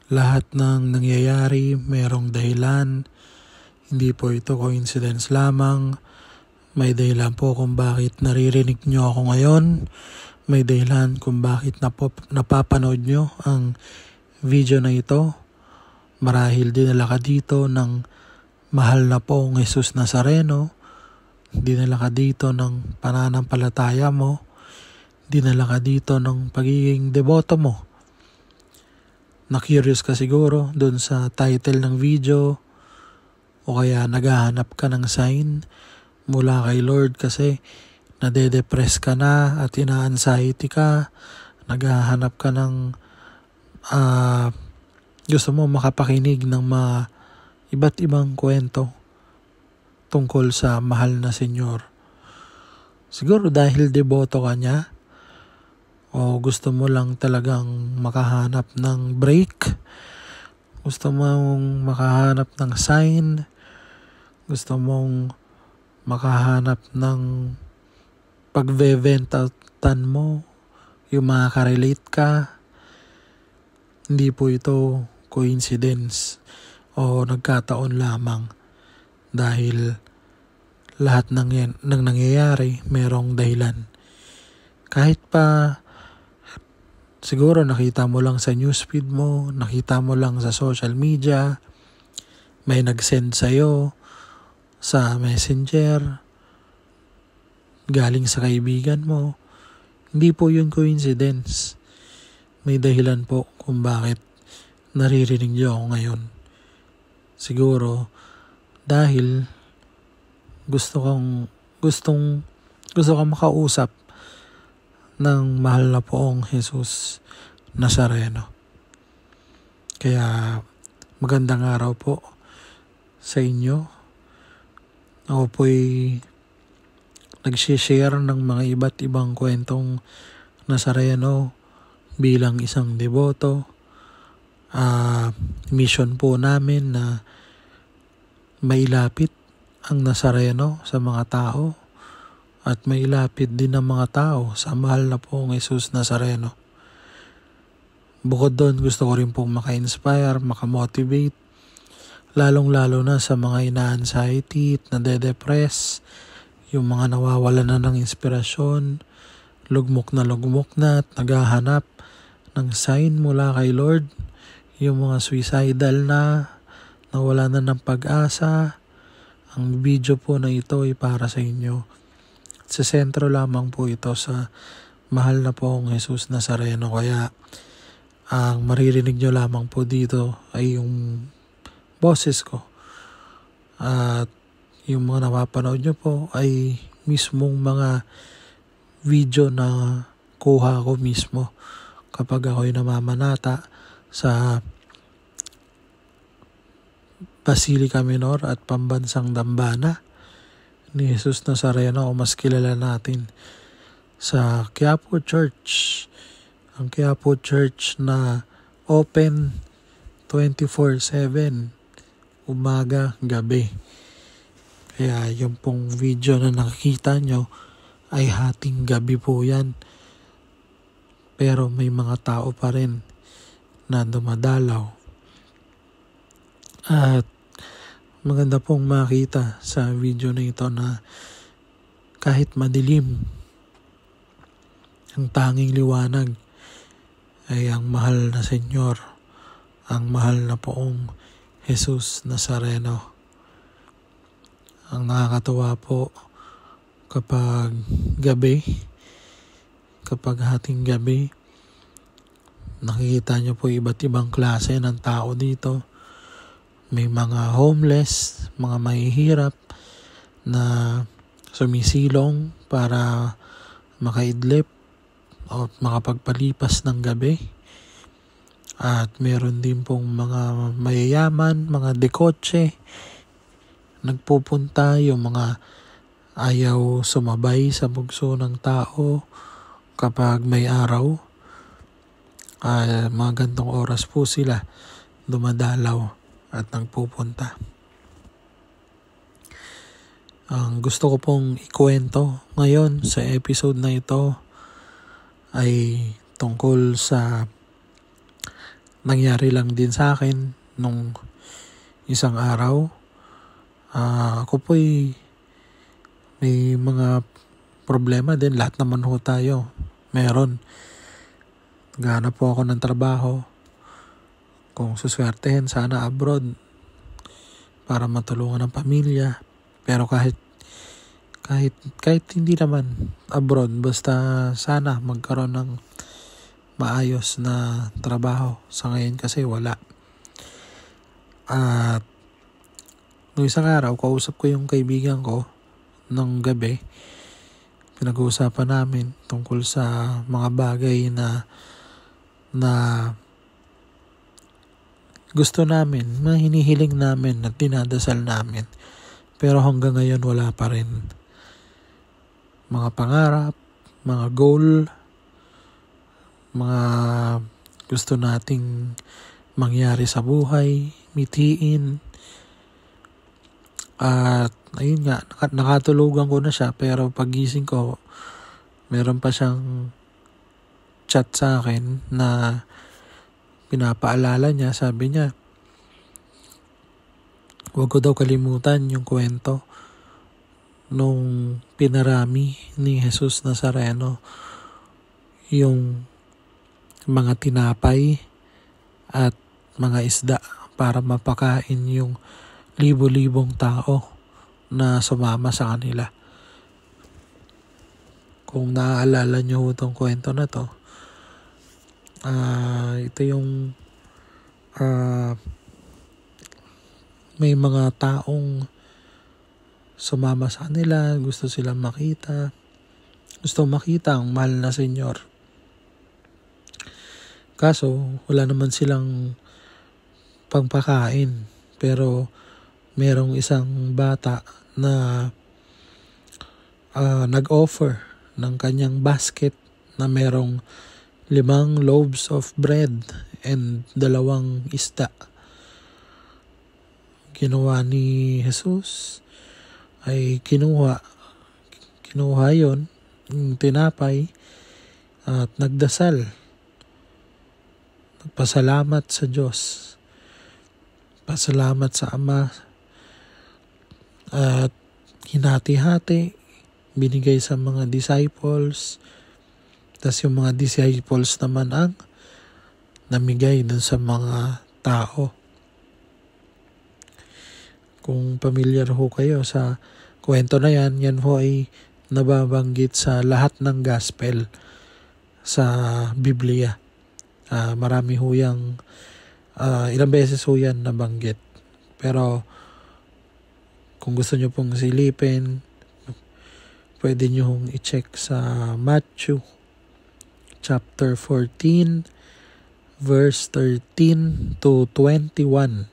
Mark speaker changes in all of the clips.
Speaker 1: Lahat ng nangyayari merong dahilan. Hindi po ito coincidence lamang. May dahilan po kung bakit naririnig nyo ako ngayon. May dahilan kung bakit napapanood nyo ang video na ito. Marahil dinala ka dito ng mahal na pong Jesus Nazareno. Dinala ka dito ng pananampalataya mo. Dinala ka dito ng pagiging deboto mo. Na-curious ka siguro dun sa title ng video o kaya naghahanap ka ng sign mula kay Lord kasi nade-depress ka na at ina-anxiety ka. Naghahanap ka ng gusto mo makapakinig ng mga iba't ibang kwento tungkol sa mahal na Senyor. Siguro dahil deboto ka niya o gusto mo lang talagang makahanap ng break, gusto mong makahanap ng sign, gusto mong makahanap ng pagve-ventatan mo, yung makaka-relate ka. Hindi po ito coincidence o nagkataon lamang dahil lahat ng nangyayari merong dahilan. Kahit pa siguro nakita mo lang sa newsfeed mo, nakita mo lang sa social media, may nag-send sa'yo sa messenger, galing sa kaibigan mo. Hindi po yun coincidence. May dahilan po kung bakit naririnig niyo ako ngayon. Siguro dahil gusto kang makausap ng mahal na poong Jesus Nazareno. Kaya magandang araw po sa inyo. Ako po'y nag-share ng mga iba't ibang kwentong Nazareno bilang isang deboto. Mission po namin na mailapit ang Nazareno sa mga tao at mailapit din ang mga tao sa mahal na poong Jesus Nazareno. Bukod doon, gusto ko rin pong maka-inspire, maka-motivate, lalong-lalo na sa mga ina-anxiety at nade-depress, yung mga nawawalan na ng inspirasyon, lugmok na at naghahanap ng sign mula kay Lord, yung mga suicidal na, nawala na ng pag-asa. Ang video po na ito ay para sa inyo. Sa sentro lamang po ito sa mahal na poong Jesus Nazareno. Kaya ang maririnig nyo lamang po dito ay yung boses ko. At yung mga napapanood nyo po ay mismong mga video na kuha ko mismo kapag ako'y namamanata sa Basilica Minor at Pambansang Dambana ni Jesus Nazareno o mas kilala natin sa Quiapo Church. Ang Quiapo Church na open 24/7 umaga, gabi. Kaya yung pong video na nakikita nyo ay hating gabi po yan. Pero may mga tao pa rin na dumadalaw. At maganda pong makita sa video na ito na kahit madilim, ang tanging liwanag ay ang mahal na Senyor, ang mahal na poong Jesus Nazareno. Ang nakakatuwa po kapag hating gabi, nakikita nyo po iba't ibang klase ng tao dito. May mga homeless, mga mahihirap na sumisilong para makaidlip o makapagpalipas ng gabi. At meron din pong mga mayayaman, mga dekotse, nagpupunta yung mga ayaw sumabay sa bugso ng tao kapag may araw. Mga gantong oras po sila dumadalaw at nagpupunta. Ang gusto ko pong ikwento ngayon sa episode na ito ay tungkol sa nangyari lang din sa akin nung isang araw. Ako po'y may mga problema din. Lahat naman ho tayo meron. Naghahanap po ako ng trabaho. Kung suswertehin, sana abroad para matulungan ng pamilya. Pero kahit hindi naman abroad, basta sana magkaroon ng maayos na trabaho. Sa ngayon kasi wala. At noong isang araw, kausap ko yung kaibigan ko ng gabi. Pinag-uusapan namin tungkol sa mga bagay na gusto namin, mga hinihiling namin at dinadasal namin. Pero hanggang ngayon wala pa rin. Mga pangarap, mga goal, mga gusto nating mangyari sa buhay, mitiin. At ayun nga, nakatulugan ko na siya, pero pagising ko, meron pa siyang chat sa akin na pinapaalala niya. Sabi niya, huwag ko daw kalimutan yung kwento nung pinarami ni Jesus Nazareno, yung mga tinapay at mga isda para mapakain yung libo-libong tao na sumama sa kanila. Kung naaalala niyo itong kwento na to, ito yung may mga taong sumama sa kanila, gusto silang makita, ang mahal na Senyor. Kaso wala naman silang pagpakain, pero merong isang bata na nag-offer ng kanyang basket na merong 5 loaves of bread and 2 isda. Ginawa ni Jesus ay kinuha yon, yung tinapay, at nagdasal. Nagpasalamat sa Diyos. Pasalamat sa Ama. At hinati-hati, binigay sa mga disciples. Tapos yung mga disciples naman ang namigay dun sa mga tao. Kung familiar ho kayo sa kwento na yan ho ay nababanggit sa lahat ng gospel sa Biblia. Marami ho yang, ilang beses ho yan nabanggit. Pero kung gusto nyo pong silipin, pwede nyo hong i-check sa Matthew chapter 14 verse 13 to 21.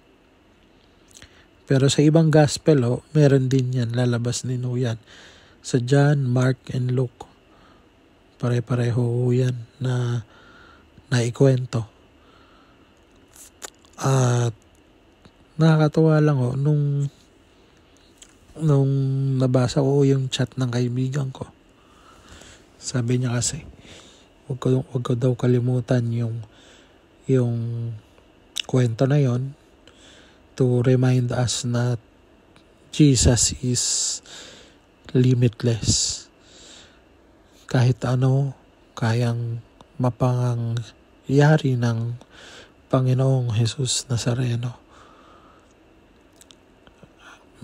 Speaker 1: Pero sa ibang gospel meron din yan, lalabas din ho yan. Sa John, Mark, and Luke, pare-pareho ho yan na naikwento. At nakakatuwa lang nung nabasa ko yung chat ng kaibigan ko. Sabi niya kasi, wag ko daw kalimutan yung kwento na yon, to remind us na Jesus is limitless. Kahit ano, kayang mapangyari ng Panginoong Jesus Nazareno.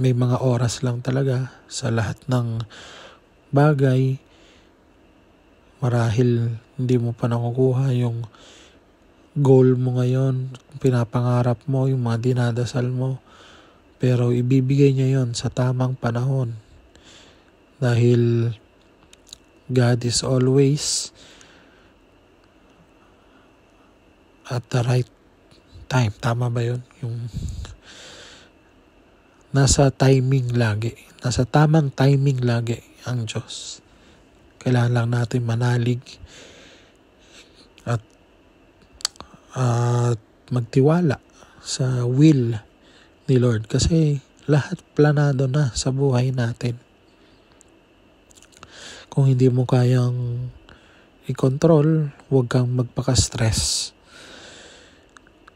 Speaker 1: May mga oras lang talaga sa lahat ng bagay. Marahil hindi mo pa nakukuha yung goal mo ngayon, pinapangarap mo, yung mga dinadasal mo, pero ibibigay niya yon sa tamang panahon. Dahil God is always at the right time. Tama ba yun? Yung nasa timing lagi. Nasa tamang timing lagi ang Diyos. Kailangan lang natin manalig at magtiwala sa will ni Lord. Kasi lahat planado na sa buhay natin. Kung hindi mo kayang i-control, huwag kang magpaka-stress.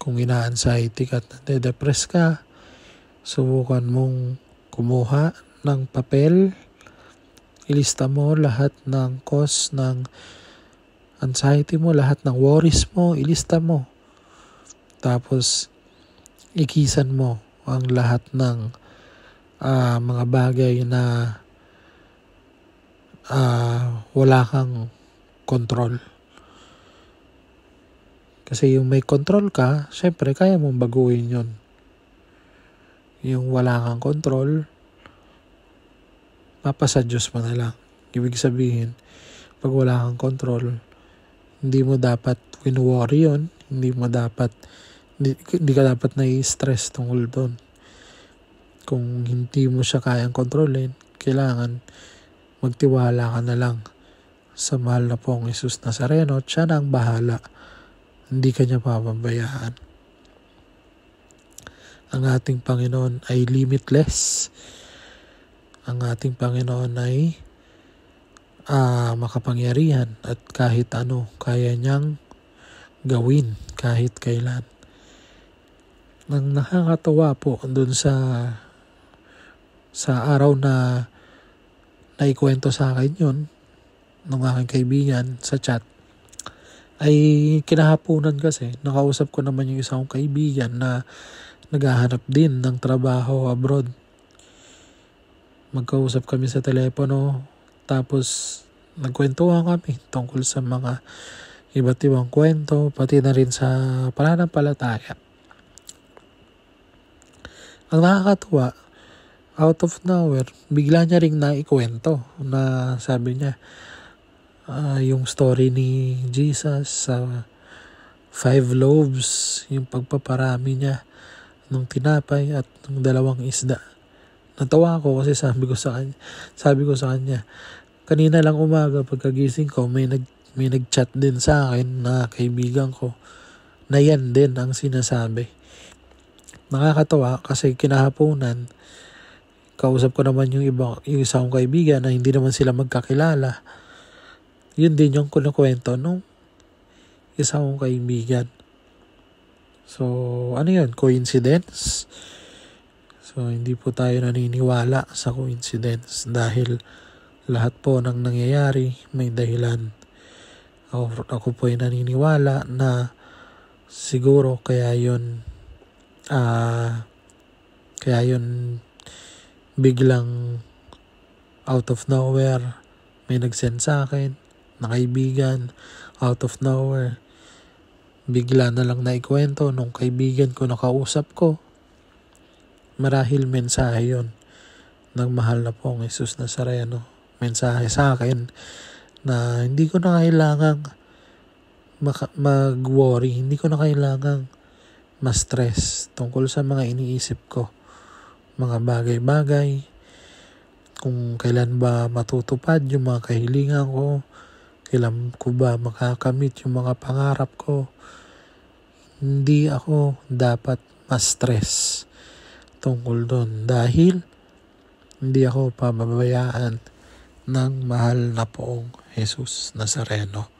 Speaker 1: Kung ina-anxiety ka at nade-depress ka, subukan mong kumuha ng papel, ilista mo lahat ng cause ng anxiety mo, lahat ng worries mo, ilista mo. Tapos, ikisan mo ang lahat ng mga bagay na wala kang control. Kasi yung may control ka, syempre kaya mong baguhin yun. Yung wala kang control, mapasa Diyos mo na lang. Ibig sabihin, pag wala kang control, hindi mo dapat win-worry yun. Hindi ka dapat nai-stress tungkol doon. Kung hindi mo siya kayang kontrolin, kailangan magtiwala ka na lang sa mahal na pong Jesus Nazareno at siya na ang bahala. Hindi ka niya papabayaan. Ang ating Panginoon ay limitless. Ang ating Panginoon ay makapangyarihan at kahit ano kaya niyang gawin kahit kailan. Ang nakakatawa po dun sa araw na naikwento sa akin yun ng aking kaibigan sa chat, ay kinahaponan kasi nakausap ko naman yung isang kaibigan na naghahanap din ng trabaho abroad. Magkausap kami sa telepono, tapos nagkwentuhan kami tungkol sa mga iba't ibang kwento, pati na rin sa pananampalataya. Ang nakakatuwa, out of nowhere, bigla niya ring naikwento na sabi niya, yung story ni Jesus sa 5 loaves, yung pagpaparami niya ng tinapay at ng 2 isda. Natawa ako kasi sabi ko sa kanya, kanina lang umaga pagkagising ko, may nag-chat din sa akin na kaibigan ko na yan din ang sinasabi. Nakakatawa kasi kinahaponan, kausap ko naman yung isang kaibigan na hindi naman sila magkakilala. Yun din yung kinukwento nung isa kong kaibigan. So, ano yun? Coincidence? So, hindi po tayo naniniwala sa coincidence dahil lahat po ng nangyayari may dahilan. Ako po ay naniniwala na siguro kaya yun biglang out of nowhere may nag-send sa akin na kaibigan, out of nowhere bigla na lang naikwento nung kaibigan ko na kausap ko. Marahil mensahe yun ng mahal na pong Jesus Nazareno. Mensahe sa akin na hindi ko na kailangang mag-worry, hindi ko na kailangang ma-stress tungkol sa mga iniisip ko, mga bagay-bagay, kung kailan ba matutupad yung mga kahilingan ko, kailan ko ba makakamit yung mga pangarap ko. Hindi ako dapat ma-stress tungkol doon dahil hindi ako pababayaan ng mahal na poong Jesus Nazareno.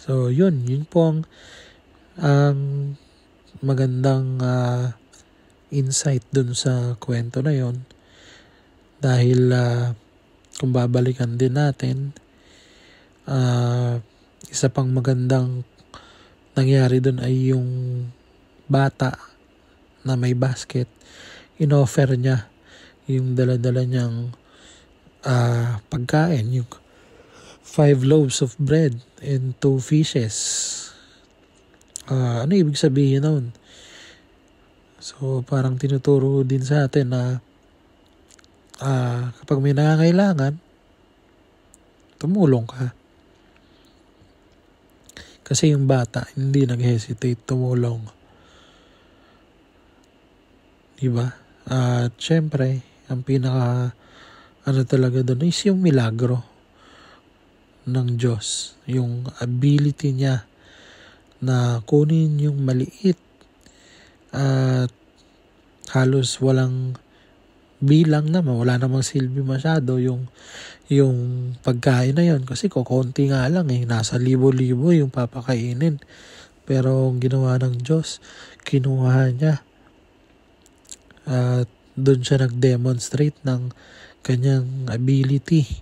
Speaker 1: So yun po ang magandang insight dun sa kwento na yon. Dahil kung babalikan din natin, isa pang magandang nangyari dun ay yung bata na may basket, in-offer niya yung dala-dala niyang pagkain, yung 5 loaves of bread and 2 fishes. Ano ibig sabihin nun? So parang tinuturo din sa atin na kapag may nangangailangan, tumulong ka. Kasi yung bata hindi nag-hesitate tumulong. Diba? At syempre, ang pinaka talaga doon is yung milagro ng Diyos. Yung ability niya na kunin yung maliit at halos walang bilang naman, wala namang silbi masyado yung pagkain na yon, kasi kukunti nga lang nasa libo-libo yung papakainin. Pero ang ginawa ng Diyos, kinuha niya at doon siya nag-demonstrate ng kanyang ability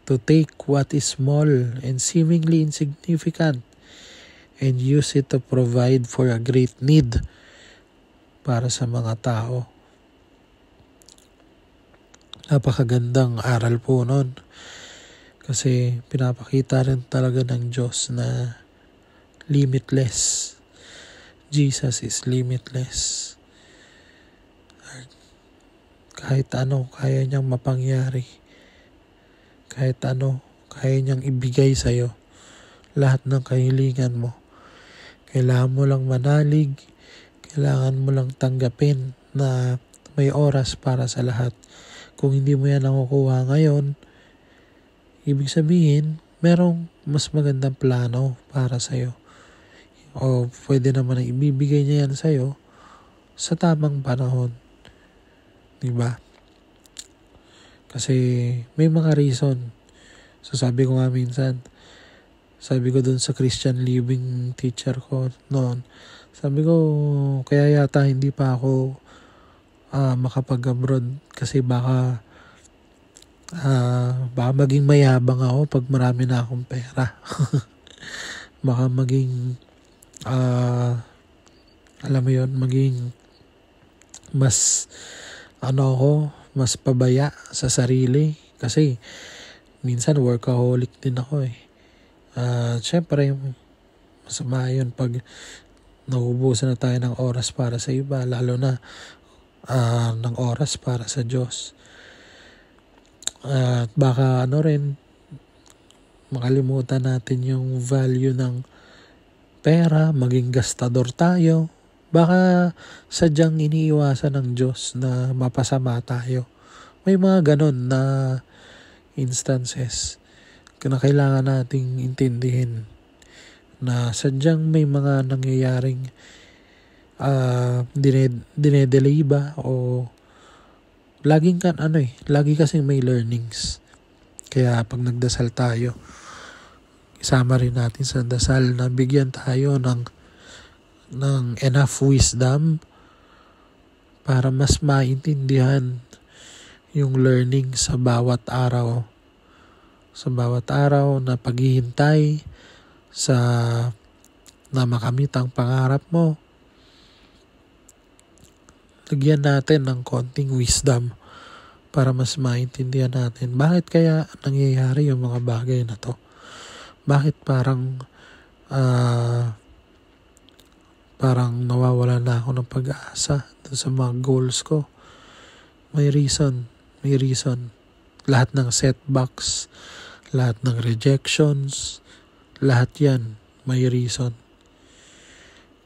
Speaker 1: to take what is small and seemingly insignificant and use it to provide for a great need para sa mga tao. Napakagandang aral po nun. Kasi pinapakita rin talaga ng Diyos na limitless. Jesus is limitless. Kahit ano, kaya niyang mapangyari. Kahit ano, kaya niyang ibigay sa'yo. Lahat ng kahilingan mo. Kailangan mo lang manalig. Kailangan mo lang tanggapin na may oras para sa lahat. Kung hindi mo yan nakukuha ngayon, ibig sabihin, merong mas magandang plano para sa'yo. O pwede naman na ibibigay niya yan sa'yo sa tamang panahon. Diba? Kasi may mga reason. So sabi ko nga minsan, sabi ko dun sa Christian living teacher ko noon, sabi ko, kaya yata hindi pa ako makapag-abroad kasi baka maging mayabang ako pag marami na akong pera. Baka maging alam mo yun, maging mas mas pabaya sa sarili kasi minsan workaholic din ako eh. Syempre masama yun pag nauubusan na tayo ng oras para sa iba, lalo na ng oras para sa Diyos. At baka rin, makalimutan natin yung value ng pera, maging gastador tayo. Baka sadyang iniiwasan ng Diyos na mapasama tayo. May mga ganon na instances na kailangan nating intindihin na sadyang may mga nangyayaring dinedelay ba o lagi kasing may learnings. Kaya pag nagdasal tayo, isama rin natin sa dasal na bigyan tayo ng enough wisdom para mas maintindihan yung learning sa bawat araw. Sa bawat araw na paghihintay na makamit ang pangarap mo. Lagyan natin ng konting wisdom para mas maintindihan natin bakit kaya nangyayari yung mga bagay na to. Bakit parang nawawala na ako ng pag-asa sa mga goals ko. May reason. Lahat ng setbacks, lahat ng rejections, lahat yan may reason.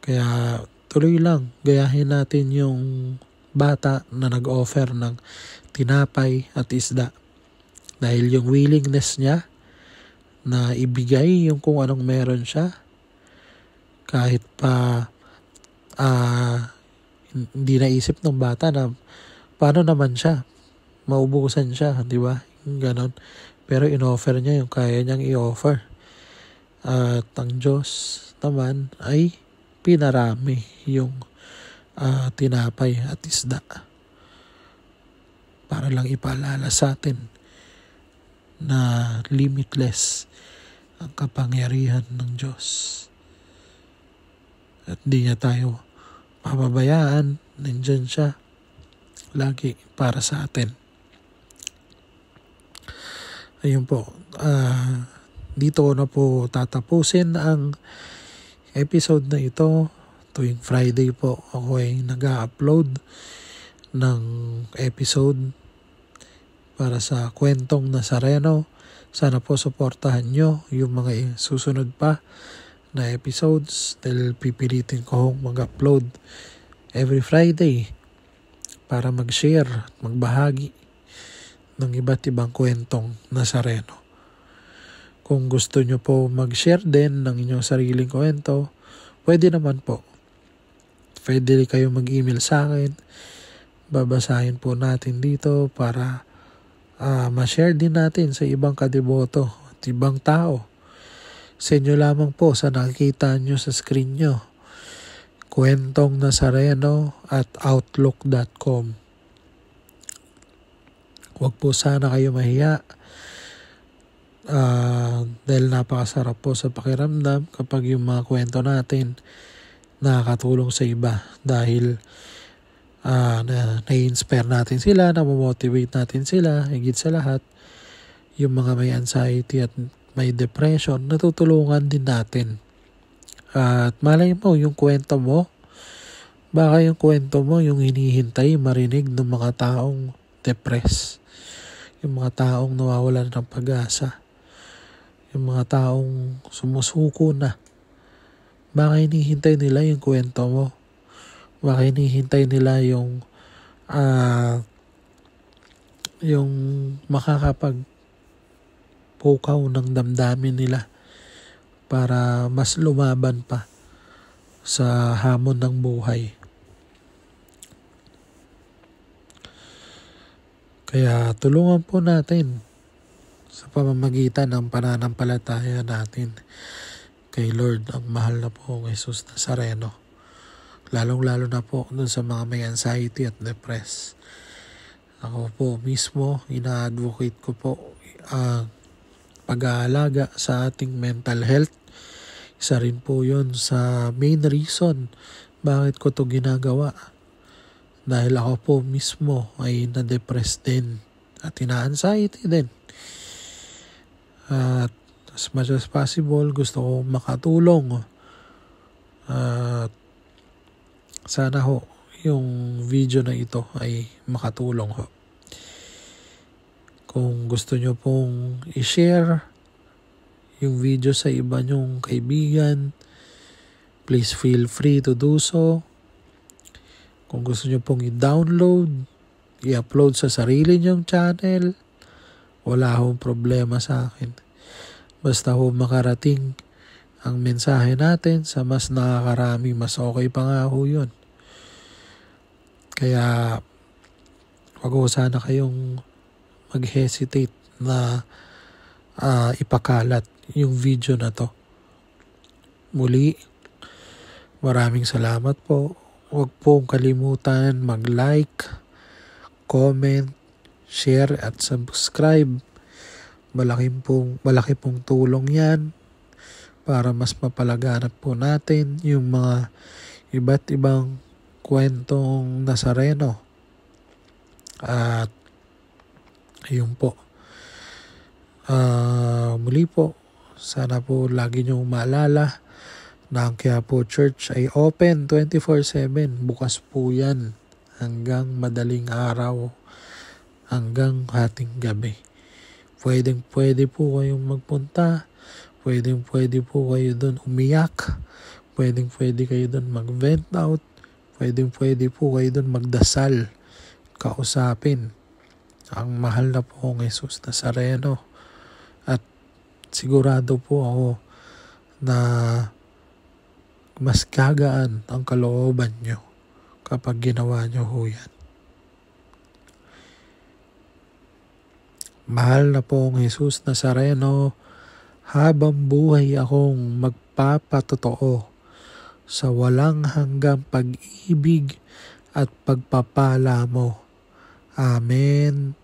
Speaker 1: Kaya tuloy lang, gayahin natin yung bata na nag-offer ng tinapay at isda. Dahil yung willingness niya na ibigay yung kung anong meron siya, kahit pa hindi naisip ng bata na paano naman siya, maubusan siya, di ba? Ganon. Pero in-offer niya yung kaya niyang i-offer. At ang Diyos naman ay pinarami yung tinapay at isda para lang ipaalala sa atin na limitless ang kapangyarihan ng Diyos. At di niya tayo pababayaan. Nandyan siya lagi para sa atin. Ayun po. Dito na po tatapusin ang episode na ito. Tuwing Friday po ako ay nag-upload ng episode para sa Kwentong Nazareno. Sana po suportahan nyo yung mga susunod pa na episodes dahil pipilitin ko mag-upload every Friday para mag-share at magbahagi ng iba't ibang kwentong Nazareno. Kung gusto nyo po mag-share din ng inyong sariling kwento, pwede naman po. Pwede kayo mag-email sa akin. Babasahin po natin dito para ma-share din natin sa ibang kadiboto at ibang tao Send nyo lamang po sa nakikita nyo sa screen nyo. kwentongNazareno@outlook.com. Huwag po sana kayo mahiya. Dahil napakasarap po sa pakiramdam kapag yung mga kwento natin nakakatulong sa iba. Dahil na-inspire natin sila, na-motivate natin sila, higit sa lahat, yung mga may anxiety at may depression, natutulungan din natin. At malay mo, yung kwento mo, baka yung kwento mo yung hinihintay marinig ng mga taong depressed, yung mga taong nawawalan ng pag-asa, yung mga taong sumusuko na. Baka hinihintay nila yung kwento mo. Baka hinihintay nila yung makakapagpukaw ng damdamin nila para mas lumaban pa sa hamon ng buhay. Kaya tulungan po natin sa pamamagitan ng pananampalataya natin kay Lord, ang mahal na po ng Jesus Nazareno. Lalong-lalo na po dun sa mga may anxiety at depressed. Ako po mismo, ina-advocate ko po ang pag-aalaga sa ating mental health. Isa rin po yun sa main reason bakit ko to ginagawa. Dahil ako po mismo ay na-depressed din at ina-anxiety din. At as much as possible, gusto ko makatulong. At sana ho, yung video na ito ay makatulong ho. Kung gusto nyo pong i-share yung video sa iba nyong kaibigan, please feel free to do so. Kung gusto nyo pong i-download, i-upload sa sarili nyong channel, wala hong problema sa akin. Basta ho makarating ang mensahe natin sa mas nakakarami, mas okay pa nga ho yun. Kaya wag ho sana kayong mag-hesitate na ipakalat yung video na to. Muli, maraming salamat po. Huwag pong kalimutan mag-like, comment, share at subscribe. Malaki pong tulong yan para mas mapalaganap po natin yung mga iba't ibang kwentong Nazareno. At ayun po. Muli po, sana po lagi niyong maalala na ang Quiapo Church ay open 24/7. Bukas po yan hanggang madaling araw, hanggang hating gabi. Pwede po kayong magpunta. Pwede po kayo doon umiyak. Pwede kayo doon mag-vent out. Pwede po kayo doon magdasal. Kausapin ang mahal na po ng Jesus Nazareno. At sigurado po ako na mas gagaan ang kalooban nyo kapag ginawa nyo ho yan. Mahal na pong Jesus Nazareno, habang buhay akong magpapatotoo sa walang hanggang pag-ibig at pagpapala mo. Amen.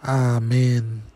Speaker 1: Amen.